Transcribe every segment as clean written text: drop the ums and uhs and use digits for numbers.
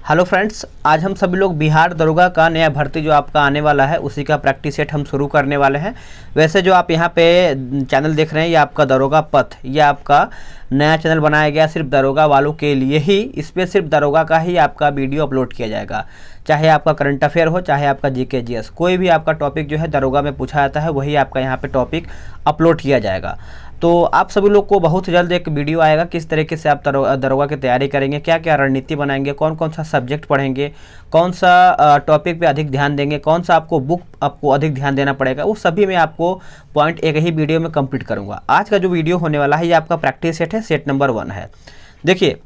Hello friends, आज हम सभी लोग बिहार दरोगा का नया भर्ती जो आपका आने वाला है उसी का प्रैक्टिस सेट हम शुरू करने वाले हैं। वैसे जो आप यहाँ पे चैनल देख रहे हैं ये आपका दरोगा पथ, ये आपका नया चैनल बनाया गया सिर्फ दरोगा वालों के लिए ही। इस पर सिर्फ दरोगा का ही आपका वीडियो अपलोड किया जाएगा, चाहे आपका करंट अफेयर हो, चाहे आपका जीके जीएस, कोई भी आपका टॉपिक जो है दरोगा में पूछा जाता है वही आपका यहाँ पे टॉपिक अपलोड किया जाएगा। तो आप सभी लोग को बहुत जल्द एक वीडियो आएगा किस तरीके से आप दरोगा की तैयारी करेंगे, क्या क्या रणनीति बनाएंगे, कौन कौन सा सब्जेक्ट पढ़ेंगे, कौन सा टॉपिक पे अधिक ध्यान देंगे, कौन सा आपको बुक आपको अधिक ध्यान देना पड़ेगा, वो सभी मैं आपको पॉइंट एक ही वीडियो में कंप्लीट करूँगा। आज का जो वीडियो होने वाला है ये आपका प्रैक्टिस सेट है, सेट नंबर 1 है। देखिए,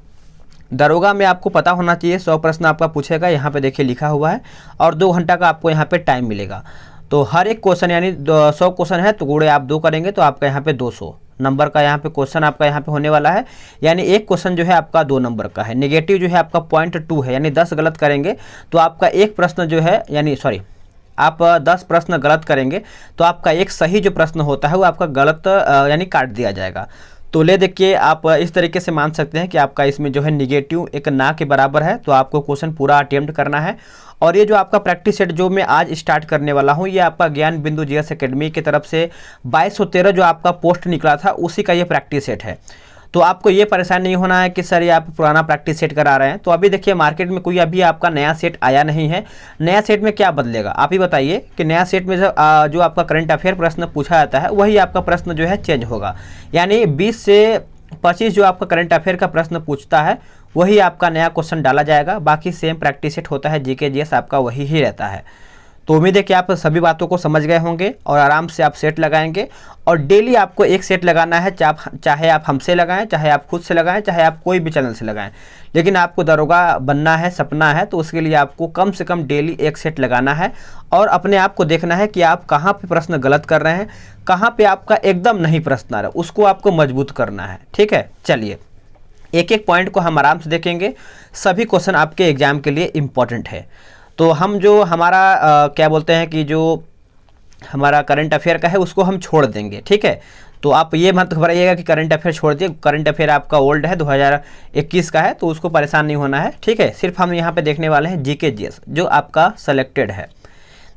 दरोगा में आपको पता होना चाहिए 100 प्रश्न आपका पूछेगा, यहाँ पे देखिए लिखा हुआ है, और 2 घंटा का आपको यहाँ पे टाइम मिलेगा। तो हर एक क्वेश्चन यानी 100 क्वेश्चन है तो गुणे आप 2 करेंगे तो आपका यहाँ पे 200 नंबर का यहाँ पे क्वेश्चन आपका यहाँ पे होने वाला है। यानी एक क्वेश्चन जो है आपका 2 नंबर का है। नेगेटिव जो है आपका 0.2 है, यानी 10 गलत करेंगे तो आपका एक प्रश्न जो है आप 10 प्रश्न गलत करेंगे तो आपका एक सही जो प्रश्न होता है वो आपका गलत यानी काट दिया जाएगा। तो ले देखिए, आप इस तरीके से मान सकते हैं कि आपका इसमें जो है निगेटिव एक ना के बराबर है, तो आपको क्वेश्चन पूरा अटेम्प्ट करना है। और ये जो आपका प्रैक्टिस सेट जो मैं आज स्टार्ट करने वाला हूँ ये आपका ज्ञान बिंदु जीएस एकेडमी की तरफ से 2213 जो आपका पोस्ट निकला था उसी का ये प्रैक्टिस सेट है। तो आपको ये परेशान नहीं होना है कि सर ये आप पुराना प्रैक्टिस सेट करा रहे हैं। तो अभी देखिए, मार्केट में कोई अभी आपका नया सेट आया नहीं है। नया सेट में क्या बदलेगा आप ही बताइए कि नया सेट में जो आपका करंट अफेयर प्रश्न पूछा जाता है वही आपका प्रश्न जो है चेंज होगा। यानी 20 से 25 जो आपका करंट अफेयर का प्रश्न पूछता है वही आपका नया क्वेश्चन डाला जाएगा। बाकी सेम प्रैक्टिस सेट होता है, जीके जीएस आपका वही ही रहता है। तो उम्मीद है कि आप सभी बातों को समझ गए होंगे और आराम से आप सेट लगाएंगे। और डेली आपको एक सेट लगाना है, चाहे आप हमसे लगाएं, चाहे आप खुद से लगाएं, चाहे आप कोई भी चैनल से लगाएं। लेकिन आपको दरोगा बनना है, सपना है, तो उसके लिए आपको कम से कम डेली एक सेट लगाना है और अपने आप को देखना है कि आप कहाँ पे प्रश्न गलत कर रहे हैं, कहाँ पे आपका एकदम नहीं प्रश्न आ रहा है, उसको आपको मजबूत करना है। ठीक है, चलिए एक एक पॉइंट को हम आराम से देखेंगे। सभी क्वेश्चन आपके एग्जाम के लिए इम्पॉर्टेंट है। तो हम जो हमारा क्या बोलते हैं कि जो हमारा करंट अफेयर का है उसको हम छोड़ देंगे। ठीक है, तो आप ये मत घबराइएगा कि करंट अफेयर छोड़ दिए, करंट अफेयर आपका ओल्ड है, 2021 का है, तो उसको परेशान नहीं होना है। ठीक है, सिर्फ हम यहाँ पे देखने वाले हैं जीके जीएस जो आपका सेलेक्टेड है।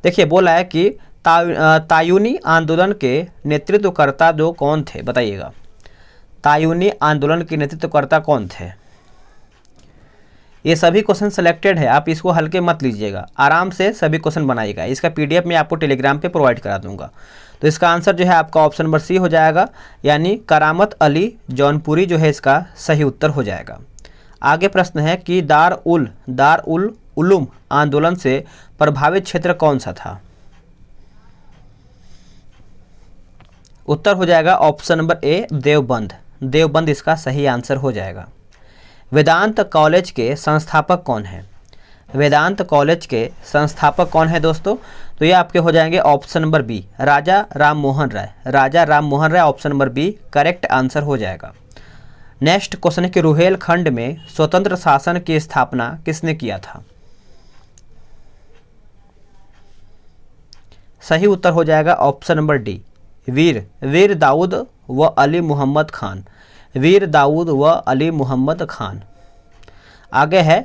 देखिए, बोला है कि तायूनी आंदोलन के नेतृत्वकर्ता जो कौन थे, बताइएगा। तायूनी आंदोलन के नेतृत्वकर्ता कौन थे? ये सभी क्वेश्चन सिलेक्टेड है, आप इसको हल्के मत लीजिएगा, आराम से सभी क्वेश्चन बनाइएगा। इसका पीडीएफ मैं आपको टेलीग्राम पे प्रोवाइड करा दूंगा। तो इसका आंसर जो है आपका ऑप्शन नंबर सी हो जाएगा, यानी करामत अली जौनपुरी जो है इसका सही उत्तर हो जाएगा। आगे प्रश्न है कि दार उल उलूम आंदोलन से प्रभावित क्षेत्र कौन सा था? उत्तर हो जाएगा option number A, Deoband. Deoband इसका सही आंसर हो जाएगा। वेदांत कॉलेज के संस्थापक कौन है? वेदांत कॉलेज के संस्थापक कौन है दोस्तों? तो ये आपके हो जाएंगे option number B, Raja Ram Mohan Roy. Raja Ram Mohan Roy option number B correct answer हो जाएगा। नेक्स्ट क्वेश्चन है कि रुहेलखंड में स्वतंत्र शासन की स्थापना किसने किया था? सही उत्तर हो जाएगा ऑप्शन नंबर डी, वीर दाऊद व अली मोहम्मद खान। वीर दाऊद व अली मोहम्मद खान। आगे है,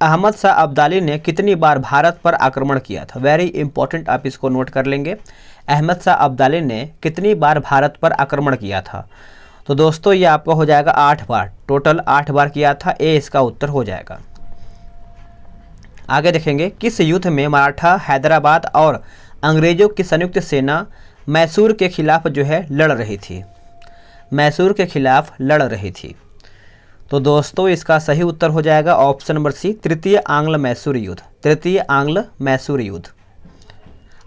अहमद शाह अब्दाली ने कितनी बार भारत पर आक्रमण किया था? वेरी इंपॉर्टेंट, आप इसको नोट कर लेंगे। अहमद शाह अब्दाली ने कितनी बार भारत पर आक्रमण किया था? तो दोस्तों ये आपका हो जाएगा 8 बार, टोटल 8 बार किया था। ए इसका उत्तर हो जाएगा। आगे देखेंगे, किस युद्ध में मराठा हैदराबाद और अंग्रेजों की संयुक्त सेना मैसूर के खिलाफ जो है लड़ रही थी? मैसूर के खिलाफ लड़ रही थी। तो दोस्तों इसका सही उत्तर हो जाएगा ऑप्शन नंबर सी, तृतीय आंग्ल मैसूर युद्ध। तृतीय आंग्ल मैसूर युद्ध।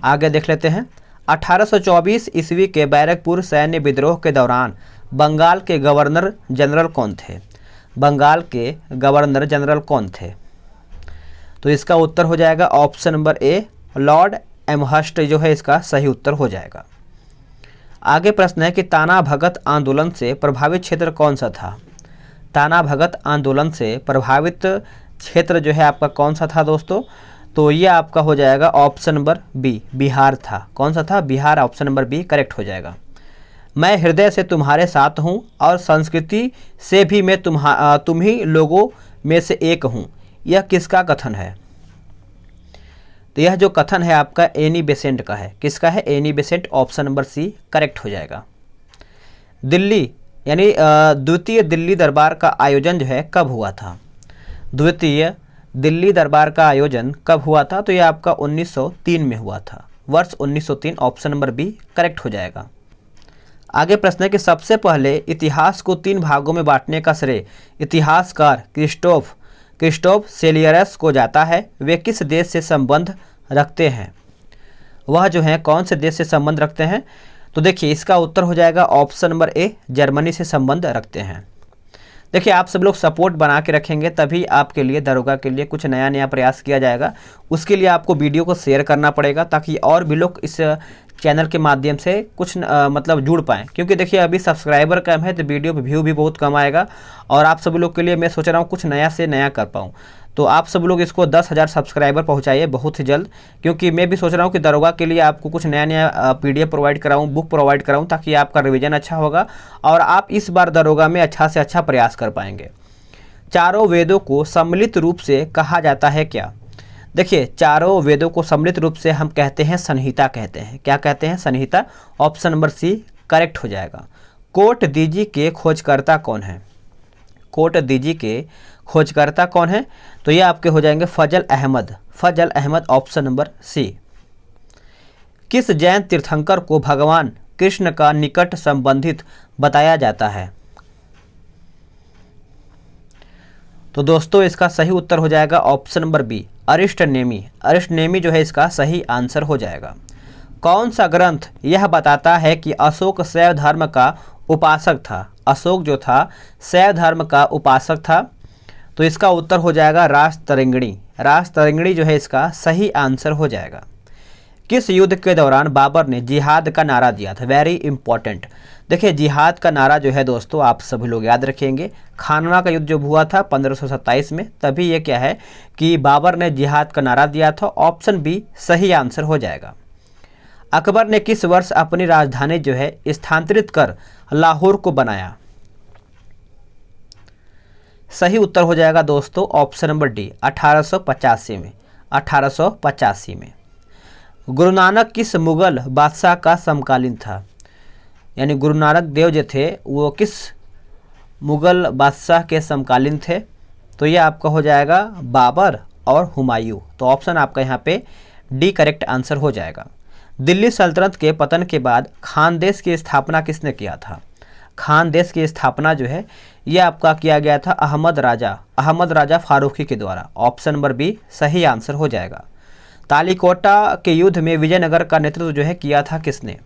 आगे देख लेते हैं, 1824 ईस्वी के बैरकपुर सैन्य विद्रोह के दौरान बंगाल के गवर्नर जनरल कौन थे? बंगाल के गवर्नर जनरल कौन थे? तो इसका उत्तर हो जाएगा option number A, Lord Amherst जो है इसका सही उत्तर हो जाएगा। आगे प्रश्न है कि ताना भगत आंदोलन से प्रभावित क्षेत्र कौन सा था? ताना भगत आंदोलन से प्रभावित क्षेत्र जो है आपका कौन सा था दोस्तों? तो ये आपका हो जाएगा ऑप्शन नंबर बी, बिहार था। कौन सा था? Bihar. Option number B correct हो जाएगा। मैं हृदय से तुम्हारे साथ हूँ और संस्कृति से भी मैं तुम ही लोगों में से एक हूँ। यह किसका कथन है? तो यह जो कथन है आपका एनी बेसेंट का है। किसका है? Annie Besant, option number C correct हो जाएगा। दिल्ली यानी द्वितीय दिल्ली दरबार का आयोजन जो है कब हुआ था? द्वितीय दिल्ली दरबार का आयोजन कब हुआ था? तो यह आपका 1903 में हुआ था, वर्ष 1903, ऑप्शन नंबर बी करेक्ट हो जाएगा। आगे प्रश्न है कि सबसे पहले इतिहास को 3 भागों में बांटने का श्रेय इतिहासकार क्रिस्टोफ सेलियरस को जाता है। वे किस देश से संबंध रखते हैं? वह जो है कौन से देश से संबंध रखते हैं? तो देखिए इसका उत्तर हो जाएगा ऑप्शन नंबर ए, जर्मनी से संबंध रखते हैं। देखिए आप सब लोग सपोर्ट बना के रखेंगे तभी आपके लिए दरोगा के लिए कुछ नया नया प्रयास किया जाएगा। उसके लिए आपको वीडियो को शेयर करना पड़ेगा ताकि और भी लोग इस चैनल के माध्यम से कुछ मतलब जुड़ पाएँ, क्योंकि देखिए अभी सब्सक्राइबर कम है तो वीडियो पे व्यू भी बहुत कम आएगा। और आप सभी लोग के लिए मैं सोच रहा हूँ कुछ नया से नया कर पाऊँ, तो आप सब लोग इसको 10,000 सब्सक्राइबर पहुंचाइए बहुत ही जल्द, क्योंकि मैं भी सोच रहा हूं कि दरोगा के लिए आपको कुछ नया नया पीडीएफ प्रोवाइड कराऊं, बुक प्रोवाइड कराऊं, ताकि आपका रिवीजन अच्छा होगा और आप इस बार दरोगा में अच्छा से अच्छा प्रयास कर पाएंगे। चारों वेदों को सम्मिलित रूप से कहा जाता है क्या? देखिए चारों वेदों को सम्मिलित रूप से हम कहते हैं संहिता कहते हैं। क्या कहते हैं? संहिता, ऑप्शन नंबर सी करेक्ट हो जाएगा। कोट दीजी के खोजकर्ता कौन है? कोट दीजी के खोजकर्ता कौन है? तो ये आपके हो जाएंगे फजल अहमद, ऑप्शन नंबर सी। किस जैन तीर्थंकर को भगवान कृष्ण का निकट संबंधित बताया जाता है? तो दोस्तों इसका सही उत्तर हो जाएगा ऑप्शन नंबर बी, अरिष्ट नेमी जो है इसका सही आंसर हो जाएगा। कौन सा ग्रंथ यह बताता है कि अशोक शैव धर्म का उपासक था? अशोक जो था शैव धर्म का उपासक था। तो इसका उत्तर हो जाएगा रासतरंगिणी जो है इसका सही आंसर हो जाएगा। किस युद्ध के दौरान बाबर ने जिहाद का नारा दिया था? Very important. देखिए जिहाद का नारा जो है दोस्तों आप सभी लोग याद रखेंगे, खानवा का युद्ध जो हुआ था 1527 में, तभी ये क्या है कि बाबर ने जिहाद का नारा दिया था। ऑप्शन बी सही आंसर हो जाएगा। अकबर ने किस वर्ष अपनी राजधानी जो है स्थानांतरित कर लाहौर को बनाया? सही उत्तर हो जाएगा दोस्तों ऑप्शन नंबर डी, 1885 में। गुरु नानक किस मुगल बादशाह का समकालीन था? यानी गुरु नानक देव जो थे वो किस मुगल बादशाह के समकालीन थे? तो ये आपका हो जाएगा बाबर और हुमायूं। तो ऑप्शन आपका यहाँ पे डी करेक्ट आंसर हो जाएगा। दिल्ली सल्तनत के पतन के बाद खानदेश की स्थापना किसने किया था? खानदेश की स्थापना जो है यह आपका किया गया था अहमद राजा फारूकी के द्वारा। ऑप्शन नंबर बी सही आंसर हो जाएगा। तालीकोटा के युद्ध में विजयनगर का नेतृत्व जो है किया था किसने?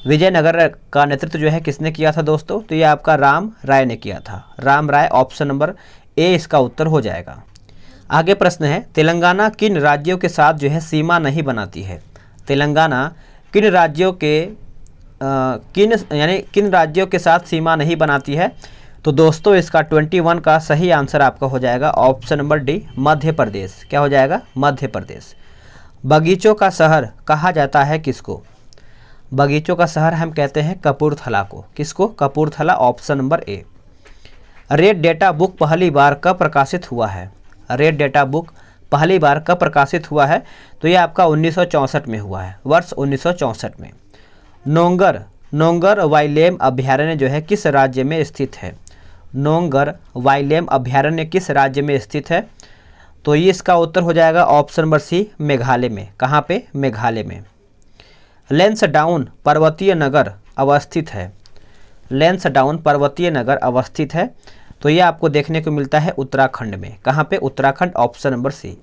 विजयनगर का नेतृत्व जो है किसने किया था दोस्तों? तो यह आपका राम राय ने किया था, राम राय, ऑप्शन नंबर ए इसका उत्तर हो जाएगा। आगे प्रश्न है तेलंगाना किन राज्यों के साथ जो है सीमा नहीं बनाती है? तेलंगाना किन राज्यों के साथ सीमा नहीं बनाती है? तो दोस्तों इसका 21 का सही आंसर आपका हो जाएगा option number D, Madhya Pradesh. क्या हो जाएगा? मध्य प्रदेश। बगीचों का शहर कहा जाता है किसको? बगीचों का शहर हम कहते हैं कपूरथला को। किसको? Kapurthala, option number A. Red data book पहली बार कब प्रकाशित हुआ है? रेड डेटा बुक पहली बार कब प्रकाशित हुआ है? तो ये आपका 1964 में हुआ है, वर्ष 1964 में। नोंगर वाइल्ड अभयारण्य जो है किस राज्य में स्थित है? नोंगर वाइल्ड अभयारण्य किस राज्य में स्थित है? तो ये इसका उत्तर हो जाएगा ऑप्शन नंबर सी, मेघालय में। कहाँ पे? मेघालय में। लैंसडाउन पर्वतीय नगर अवस्थित है। लैंसडाउन पर्वतीय नगर अवस्थित है, तो ये आपको देखने को मिलता है उत्तराखंड में। कहाँ पे? Uttarakhand, option number C.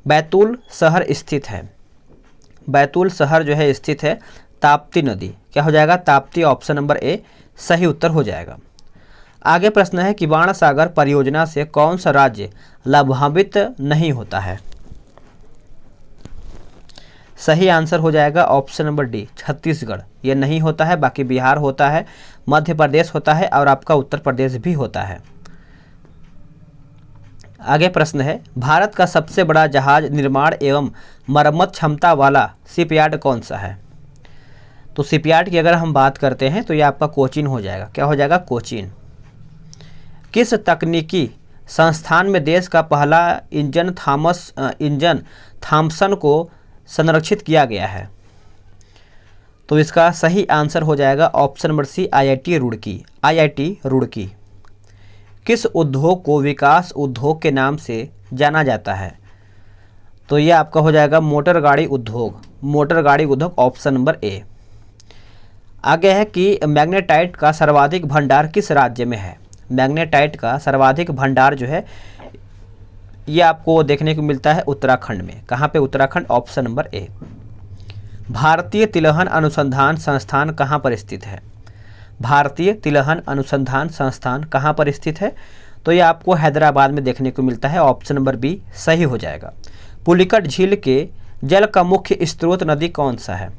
Betul शहर स्थित है। बैतूल शहर जो है स्थित है ताप्ती नदी। क्या हो जाएगा? ताप्ती, ऑप्शन नंबर ए सही उत्तर हो जाएगा। आगे प्रश्न है कि बाण सागर परियोजना से कौन सा राज्य लाभान्वित नहीं होता है? सही आंसर हो जाएगा ऑप्शन नंबर डी, छत्तीसगढ़। ये नहीं होता है, बाकी बिहार होता है, मध्य प्रदेश होता है और आपका उत्तर प्रदेश भी होता है। आगे प्रश्न है भारत का सबसे बड़ा जहाज निर्माण एवं मरम्मत क्षमता वाला शिपयार्ड कौन सा है? तो शिपयार्ड की अगर हम बात करते हैं तो ये आपका कोचीन हो जाएगा। क्या हो जाएगा? कोचीन। किस तकनीकी संस्थान में देश का पहला इंजन थॉम्सन को संरक्षित किया गया है? तो इसका सही आंसर हो जाएगा option number C, IIT Roorkee. IIT Roorkee. किस उद्योग को विकास उद्योग के नाम से जाना जाता है? तो ये आपका हो जाएगा मोटर गाड़ी उद्योग। मोटर गाड़ी उद्योग, ऑप्शन नंबर ए। आगे है कि मैग्नेटाइट का सर्वाधिक भंडार किस राज्य में है? मैग्नेटाइट का सर्वाधिक भंडार जो है ये आपको देखने को मिलता है उत्तराखंड में। कहाँ पे? Uttarakhand, option number A. भारतीय तिलहन अनुसंधान संस्थान कहाँ पर स्थित है? भारतीय तिलहन अनुसंधान संस्थान कहाँ पर स्थित है? तो ये आपको हैदराबाद में देखने को मिलता है, ऑप्शन नंबर बी सही हो जाएगा। पुलिकट झील के जल का मुख्य स्रोत नदी कौन सा है?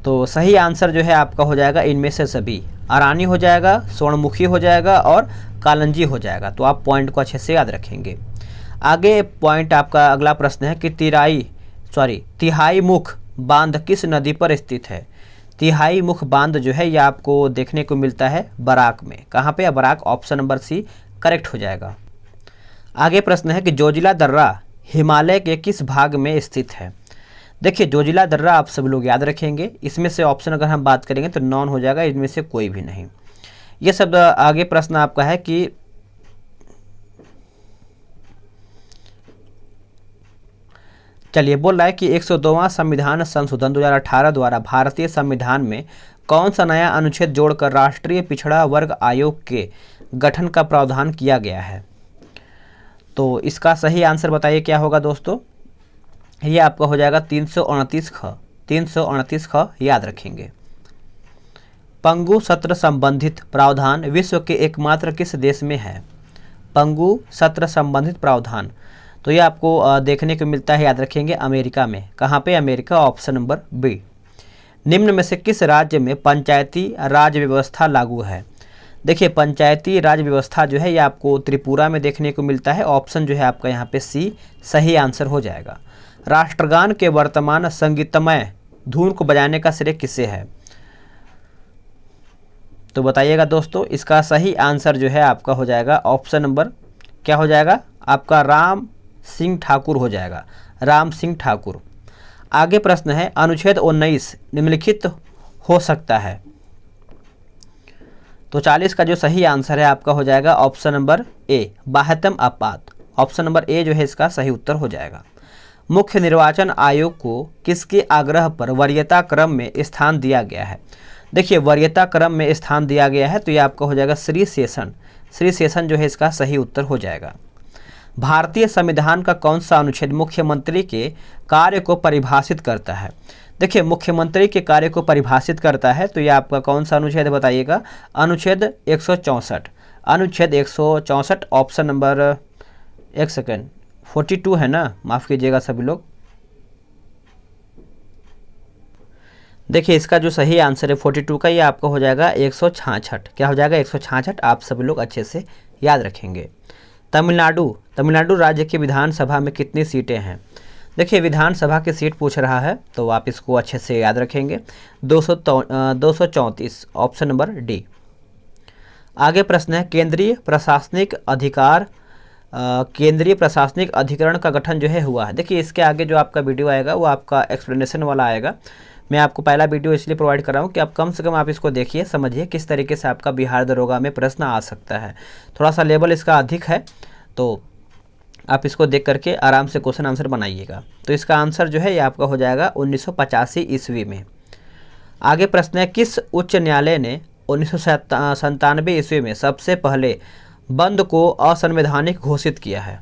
तो सही आंसर जो है आपका हो जाएगा इनमें से सभी। अरानी हो जाएगा, स्वर्णमुखी हो जाएगा और कालंजी हो जाएगा। तो आप पॉइंट को अच्छे से याद रखेंगे। आगे पॉइंट आपका अगला प्रश्न है कि तिहाई मुख बांध किस नदी पर स्थित है? तिहाई मुख बांध जो है ये आपको देखने को मिलता है बराक में। कहाँ पे? Barak, option number C correct हो जाएगा। आगे प्रश्न है कि जोजिला दर्रा हिमालय के किस भाग में स्थित है? देखिए जोजिला दर्रा आप सब लोग याद रखेंगे। इसमें से ऑप्शन अगर हम बात करेंगे तो नॉन हो जाएगा, इनमें से कोई भी नहीं। ये सब आगे प्रश्न आपका है कि चलिए बोल रहा है कि 102वां संविधान संशोधन 2018 द्वारा भारतीय संविधान में कौन सा नया अनुच्छेद जोड़कर राष्ट्रीय पिछड़ा वर्ग आयोग के गठन का प्रावधान किया गया है? तो इसका सही आंसर बताइए क्या होगा दोस्तों? ये आपका हो जाएगा 329 ख। 329 ख याद रखेंगे। पंगु सत्र संबंधित प्रावधान विश्व के एकमात्र किस देश में है? पंगु सत्र संबंधित प्रावधान तो ये आपको देखने को मिलता है, याद रखेंगे, अमेरिका में। कहाँ पे? America, option number B. निम्न में से किस राज्य में पंचायती राज व्यवस्था लागू है? देखिए पंचायती राज व्यवस्था जो है ये आपको त्रिपुरा में देखने को मिलता है, ऑप्शन जो है आपका यहाँ पे सी सही आंसर हो जाएगा। राष्ट्रगान के वर्तमान संगीतमय धुन को बजाने का श्रेय किसे है? तो बताइएगा दोस्तों, इसका सही आंसर जो है आपका हो जाएगा ऑप्शन नंबर क्या हो जाएगा आपका? राम सिंह ठाकुर हो जाएगा, राम सिंह ठाकुर। आगे प्रश्न है अनुच्छेद 19 निम्नलिखित हो सकता है? तो 40 का जो सही आंसर है आपका हो जाएगा ऑप्शन नंबर ए, बाह्यतम आपात। ऑप्शन नंबर ए जो है इसका सही उत्तर हो जाएगा। मुख्य निर्वाचन आयोग को किसके आग्रह पर वरीयता क्रम में स्थान दिया गया है? देखिए वरीयता क्रम में स्थान दिया गया है तो ये आपका हो जाएगा श्री शेषन। श्री शेषन जो है इसका सही उत्तर हो जाएगा। भारतीय संविधान का कौन सा अनुच्छेद मुख्यमंत्री के कार्य को परिभाषित करता है? देखिए मुख्यमंत्री के कार्य को परिभाषित करता है तो ये आपका कौन सा अनुच्छेद बताइएगा? अनुच्छेद 164। अनुच्छेद 164, ऑप्शन नंबर 42 है ना, माफ़ कीजिएगा सभी लोग। देखिए इसका जो सही आंसर है 42 का, ये आपका हो जाएगा 166। क्या हो जाएगा? 166। आप सभी लोग अच्छे से याद रखेंगे। तमिलनाडु राज्य की विधानसभा में कितनी सीटें हैं? देखिए विधानसभा की सीट पूछ रहा है तो आप इसको अच्छे से याद रखेंगे, 234, ऑप्शन नंबर डी। आगे प्रश्न है केंद्रीय प्रशासनिक अधिकरण का गठन जो है हुआ है। देखिए इसके आगे जो आपका वीडियो आएगा वो आपका एक्सप्लेनेशन वाला आएगा। मैं आपको पहला वीडियो इसलिए प्रोवाइड कर रहा हूँ कि आप कम से कम आप इसको देखिए, समझिए किस तरीके से आपका बिहार दरोगा में प्रश्न आ सकता है। थोड़ा सा लेवल इसका अधिक है तो आप इसको देख करके आराम से क्वेश्चन आंसर बनाइएगा। तो इसका आंसर जो है ये आपका हो जाएगा 1985 ईस्वी में। आगे प्रश्न है किस उच्च न्यायालय ने 1997 ईस्वी में सबसे पहले बंद को असंवैधानिक घोषित किया है?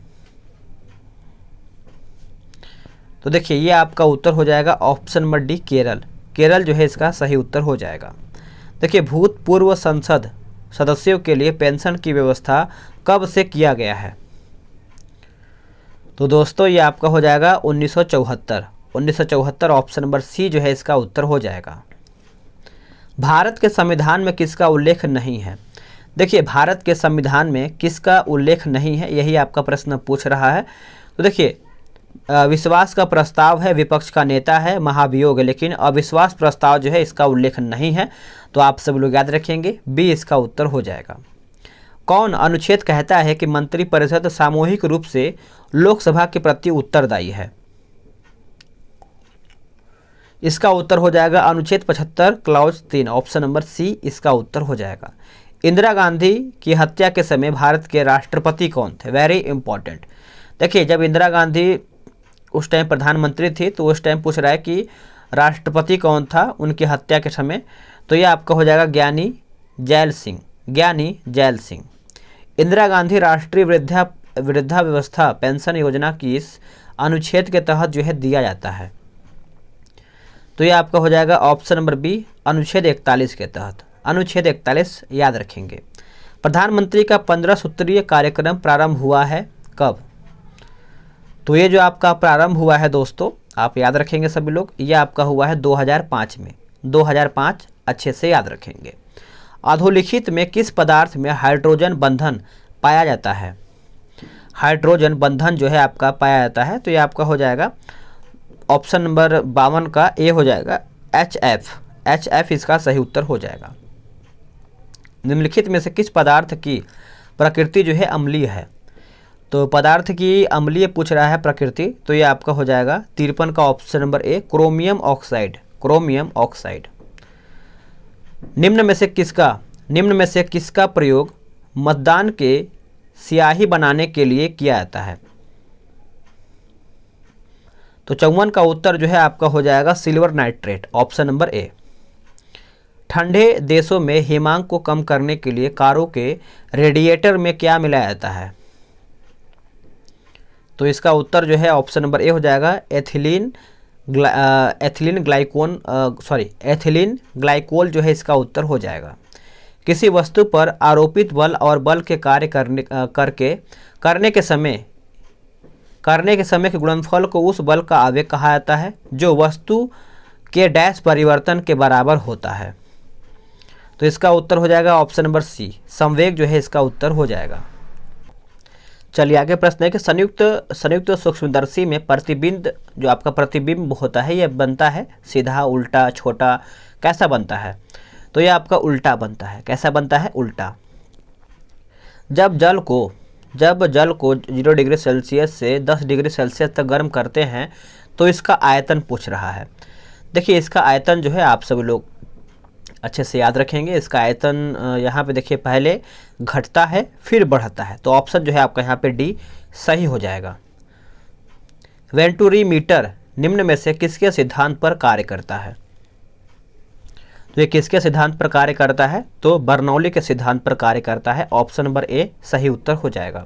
तो देखिए ये आपका उत्तर हो जाएगा option number D, Kerala. Kerala जो है इसका सही उत्तर हो जाएगा। देखिए भूतपूर्व संसद सदस्यों के लिए पेंशन की व्यवस्था कब से किया गया है? तो दोस्तों ये आपका हो जाएगा 1974। ऑप्शन नंबर सी जो है इसका उत्तर हो जाएगा। भारत के संविधान में किसका उल्लेख नहीं है? देखिए भारत के संविधान में किसका उल्लेख नहीं है, यही आपका प्रश्न पूछ रहा है। तो देखिए विश्वास का प्रस्ताव है, विपक्ष का नेता है, महाभियोग है, लेकिन अविश्वास प्रस्ताव जो है इसका उल्लेख नहीं है। तो आप सब लोग याद रखेंगे बी इसका उत्तर हो जाएगा। कौन अनुच्छेद कहता है कि मंत्रिपरिषद सामूहिक रूप से लोकसभा के प्रति उत्तरदायी है? इसका उत्तर हो जाएगा अनुच्छेद 75 क्लॉज 3, ऑप्शन नंबर सी इसका उत्तर हो जाएगा। इंदिरा गांधी की हत्या के समय भारत के राष्ट्रपति कौन थे? Very important. देखिए, जब इंदिरा गांधी उस टाइम प्रधानमंत्री थी तो उस टाइम पूछ रहा है कि राष्ट्रपति कौन था उनकी हत्या के समय, तो ये आपका हो जाएगा ज्ञानी जैल सिंह, ज्ञानी जैल सिंह। इंदिरा गांधी राष्ट्रीय वृद्धावस्था पेंशन योजना की इस अनुच्छेद के तहत जो है दिया जाता है, तो ये आपका हो जाएगा ऑप्शन नंबर बी अनुच्छेद 41 के तहत। अनुच्छेद 41 याद रखेंगे। प्रधानमंत्री का 15 सूत्रीय कार्यक्रम प्रारंभ हुआ है कब? तो ये जो आपका प्रारंभ हुआ है दोस्तों, आप याद रखेंगे सभी लोग, ये आपका हुआ है 2005 में। 2005 अच्छे से याद रखेंगे। अधोलिखित में किस पदार्थ में हाइड्रोजन बंधन पाया जाता है? हाइड्रोजन बंधन जो है आपका पाया जाता है, तो ये आपका हो जाएगा ऑप्शन नंबर 52 का ए हो जाएगा HF। HF इसका सही उत्तर हो जाएगा। निम्नलिखित में से किस पदार्थ की प्रकृति जो है अम्लीय है? तो पदार्थ की अम्लीय पूछ रहा है प्रकृति, तो ये आपका हो जाएगा 53 का option number A chromium oxide, chromium oxide. निम्न में से किसका प्रयोग मतदान के स्याही बनाने के लिए किया जाता है? तो 54 का उत्तर जो है आपका हो जाएगा silver nitrate, option number A. ठंडे देशों में हिमांक को कम करने के लिए कारों के रेडिएटर में क्या मिलाया जाता है? तो इसका उत्तर जो है ऑप्शन नंबर ए हो जाएगा एथिलीन ग्लाइकोल जो है इसका उत्तर हो जाएगा। किसी वस्तु पर आरोपित बल और बल के कार्य करने के समय के गुणनफल को उस बल का आवेग कहा जाता है जो वस्तु के डैश परिवर्तन के बराबर होता है। तो इसका उत्तर हो जाएगा ऑप्शन नंबर सी संवेग जो है इसका उत्तर हो जाएगा। चलिए आगे प्रश्न है कि संयुक्त सूक्ष्मदर्शी में प्रतिबिंब जो आपका प्रतिबिंब होता है यह बनता है सीधा, उल्टा, छोटा, कैसा बनता है? तो यह आपका उल्टा बनता है। कैसा बनता है? उल्टा। जब जल को 0 डिग्री सेल्सियस से 10 डिग्री सेल्सियस तक गर्म करते हैं तो इसका आयतन पूछ रहा है। देखिए, इसका आयतन जो है आप सभी लोग अच्छे से याद रखेंगे। इसका आयतन यहाँ पे देखिए पहले घटता है फिर बढ़ता है, तो ऑप्शन जो है आपका यहाँ पे डी सही हो जाएगा। वेंटुरीमीटर निम्न में से किसके सिद्धांत पर कार्य करता है? तो ये किसके सिद्धांत पर कार्य करता है? तो बर्नौली के सिद्धांत पर कार्य करता है। ऑप्शन नंबर ए सही उत्तर हो जाएगा।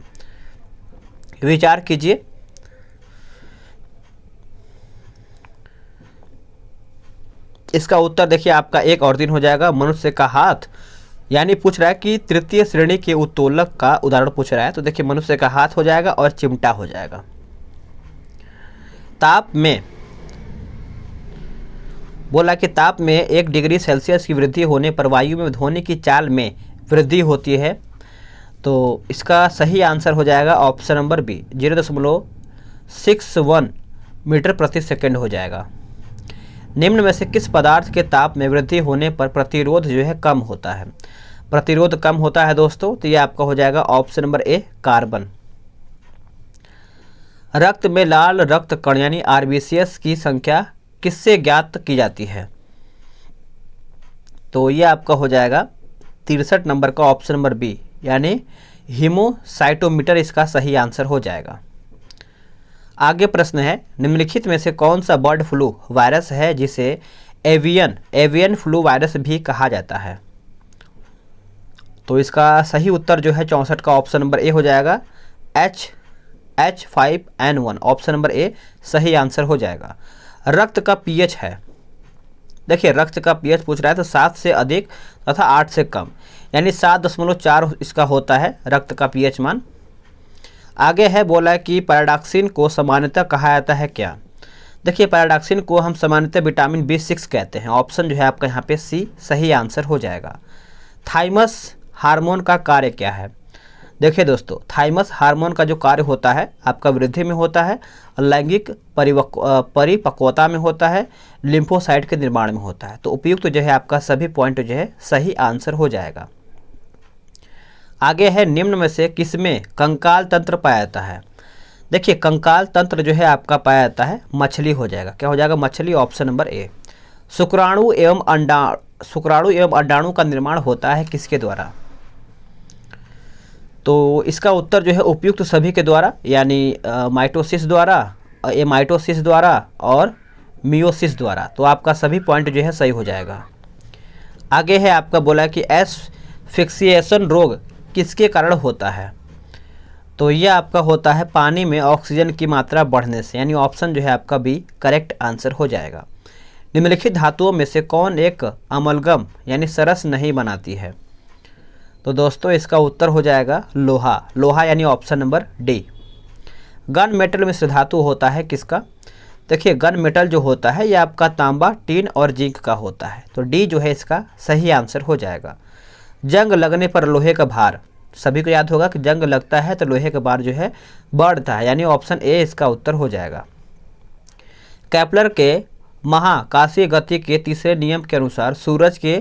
विचार कीजिए। इसका उत्तर देखिए आपका एक और दिन हो जाएगा। मनुष्य का हाथ, यानी पूछ रहा है कि तृतीय श्रेणी के उत्तोलक का उदाहरण पूछ रहा है, तो देखिए मनुष्य का हाथ हो जाएगा और चिमटा हो जाएगा। ताप में बोला कि ताप में 1 डिग्री सेल्सियस की वृद्धि होने पर वायु में ध्वनि की चाल में वृद्धि होती है, तो इसका सही आंसर हो जाएगा ऑप्शन नंबर बी 0.61 मीटर प्रति सेकंड हो जाएगा। निम्न में से किस पदार्थ के ताप में वृद्धि होने पर प्रतिरोध जो है कम होता है? प्रतिरोध कम होता है दोस्तों, तो ये आपका हो जाएगा ऑप्शन नंबर ए कार्बन। रक्त में लाल रक्त कण यानी RBCs की संख्या किससे ज्ञात की जाती है? तो ये आपका हो जाएगा 63 नंबर का ऑप्शन नंबर बी यानी हीमोसाइटोमीटर इसका सही आंसर हो जाएगा। आगे प्रश्न है, निम्नलिखित में से कौन सा बर्ड फ्लू वायरस है जिसे एवियन फ्लू वायरस भी कहा जाता है? तो इसका सही उत्तर जो है 64 का ऑप्शन नंबर ए हो जाएगा H5N1, ऑप्शन नंबर ए सही आंसर हो जाएगा। रक्त का पीएच है, देखिए रक्त का पीएच पूछ रहा है तो 7 से अधिक तथा 8 से कम, यानी 7.4 इसका होता है रक्त का पीएच मान। आगे है बोला कि पैराडॉक्सिन को सामान्यतः कहा जाता है क्या? देखिए पैराडॉक्सिन को हम सामान्यतः विटामिन B6 कहते हैं। ऑप्शन जो है आपका यहाँ पे सी सही आंसर हो जाएगा। थाइमस हार्मोन का कार्य क्या है? देखिए दोस्तों, थाइमस हार्मोन का जो कार्य होता है आपका वृद्धि में होता है, लैंगिक परिपक्वता में होता है, लिम्फोसाइट के निर्माण में होता है। तो उपयुक्त जो है आपका सभी पॉइंट जो है सही आंसर हो जाएगा। आगे है निम्न में से किसमें कंकाल तंत्र पाया जाता है। देखिए कंकाल तंत्र जो है आपका पाया जाता है मछली हो जाएगा, क्या हो जाएगा मछली, ऑप्शन नंबर ए। शुक्राणु एवं अंडाणु का निर्माण होता है किसके द्वारा। तो इसका उत्तर जो है उपयुक्त सभी के द्वारा, यानी माइटोसिस द्वारा, एमाइटोसिस द्वारा और मियोसिस द्वारा। तो आपका सभी पॉइंट जो है सही हो जाएगा। आगे है आपका बोला कि एसफिक्सिएशन रोग किसके कारण होता है। तो यह आपका होता है पानी में ऑक्सीजन की मात्रा बढ़ने से, यानी ऑप्शन जो है आपका बी करेक्ट आंसर हो जाएगा। निम्नलिखित धातुओं में से कौन एक अमलगम यानी सरस नहीं बनाती है। तो दोस्तों इसका उत्तर हो जाएगा लोहा, लोहा यानी option number D. Gun metal मिश्र धातु होता है किसका। देखिए गन मेटल जो होता है ये आपका तांबा, टीन और जिंक का होता है। तो डी जो है इसका सही आंसर हो जाएगा। जंग लगने पर लोहे का भार, सभी को याद होगा कि जंग लगता है तो लोहे का भार जो है बढ़ता है, यानी ऑप्शन ए इसका उत्तर हो जाएगा। केपलर के महाकाशीय गति के तीसरे नियम के अनुसार सूरज के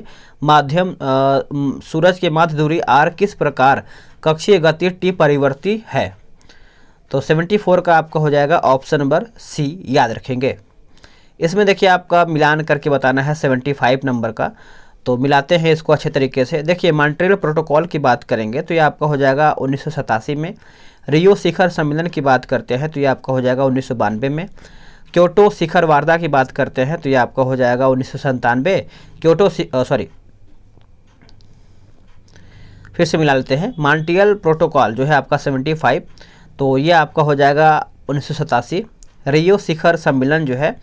माध्य दूरी आर किस प्रकार कक्षीय गति टी परिवर्ती है। तो 74 का आपका हो जाएगा ऑप्शन नंबर सी, याद रखेंगे। इसमें देखिए आपका मिलान करके बताना है 75 नंबर का। तो मिलाते हैं इसको अच्छे तरीके से। देखिए मॉन्ट्रियल प्रोटोकॉल की बात करेंगे तो ये आपका हो जाएगा 1987 में। रियो शिखर सम्मेलन की बात करते हैं तो ये आपका हो जाएगा 1992 में। क्योटो शिखर वार्ता की बात करते हैं तो ये आपका हो जाएगा 1997। फिर से मिला लेते हैं। मॉन्ट्रियल प्रोटोकॉल जो है आपका 75, तो ये आपका हो जाएगा 1987। रियो शिखर सम्मेलन जो है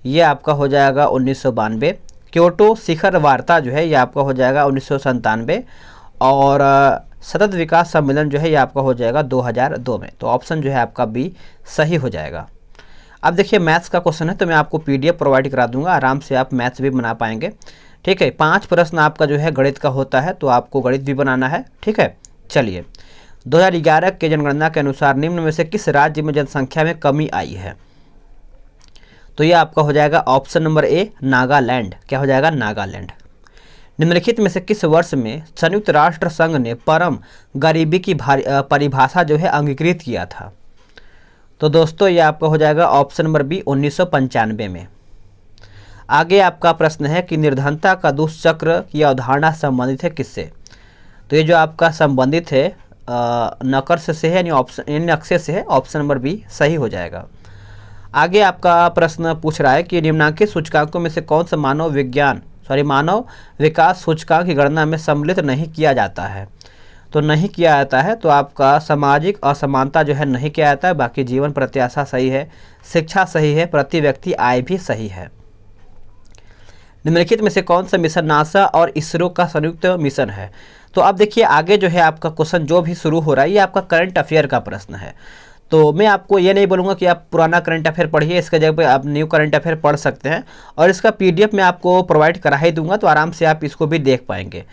ये आपका हो जाएगा 1992। क्योटो शिखर वार्ता जो है ये आपका हो जाएगा 1997। और सतत विकास सम्मेलन जो है ये आपका हो जाएगा 2002 में। तो ऑप्शन जो है आपका बी सही हो जाएगा। अब देखिए मैथ्स का क्वेश्चन है तो मैं आपको पीडीएफ प्रोवाइड करा दूंगा, आराम से आप मैथ्स भी बना पाएंगे। ठीक है, 5 प्रश्न आपका जो है गणित का होता है, तो आपको गणित भी बनाना है। ठीक है, चलिए 2011 के जनगणना के अनुसार निम्न में से किस राज्य में जनसंख्या में कमी आई है। तो ये आपका हो जाएगा ऑप्शन नंबर ए नागालैंड, क्या हो जाएगा नागालैंड। निम्नलिखित में से किस वर्ष में संयुक्त राष्ट्र संघ ने परम गरीबी की परिभाषा जो है अंगीकृत किया था। तो दोस्तों ये आपका हो जाएगा ऑप्शन नंबर बी 1995 में। आगे आपका प्रश्न है कि निर्धनता का दुष्चक्र की अवधारणा संबंधित है किससे। तो ये जो आपका संबंधित है नकर्स से है, यानी नक्शे से है, ऑप्शन नंबर बी सही हो जाएगा। आगे आपका प्रश्न पूछ रहा है कि निम्नलिखित सूचकांकों में से कौन सा मानव विकास सूचकांक की गणना में सम्मिलित नहीं किया जाता है। तो नहीं किया जाता है तो आपका सामाजिक असमानता जो है नहीं किया जाता है, बाकी जीवन प्रत्याशा सही है, शिक्षा सही है, प्रति व्यक्ति आय भी सही है। निम्नलिखित में से कौन सा मिशन नासा और इसरो का संयुक्त मिशन है। तो अब देखिए आगे जो है आपका क्वेश्चन जो भी शुरू हो रहा है ये आपका करंट अफेयर का प्रश्न है। तो मैं आपको ये नहीं बोलूँगा कि आप पुराना करंट अफेयर पढ़िए, इसके जगह पे आप न्यू करंट अफेयर पढ़ सकते हैं, और इसका पीडीएफ मैं आपको प्रोवाइड करा ही दूंगा, तो आराम से आप इसको भी देख पाएंगे।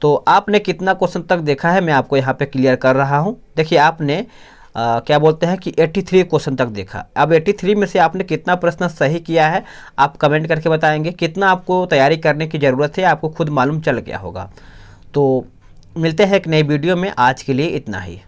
तो आपने कितना क्वेश्चन तक देखा है मैं आपको यहाँ पे क्लियर कर रहा हूँ। देखिए आपने क्या बोलते हैं कि 83 क्वेश्चन तक देखा। अब 83 में से आपने कितना प्रश्न सही किया है आप कमेंट करके बताएंगे, कितना आपको तैयारी करने की ज़रूरत है आपको खुद मालूम चल गया होगा। तो मिलते हैं एक नई वीडियो में, आज के लिए इतना ही।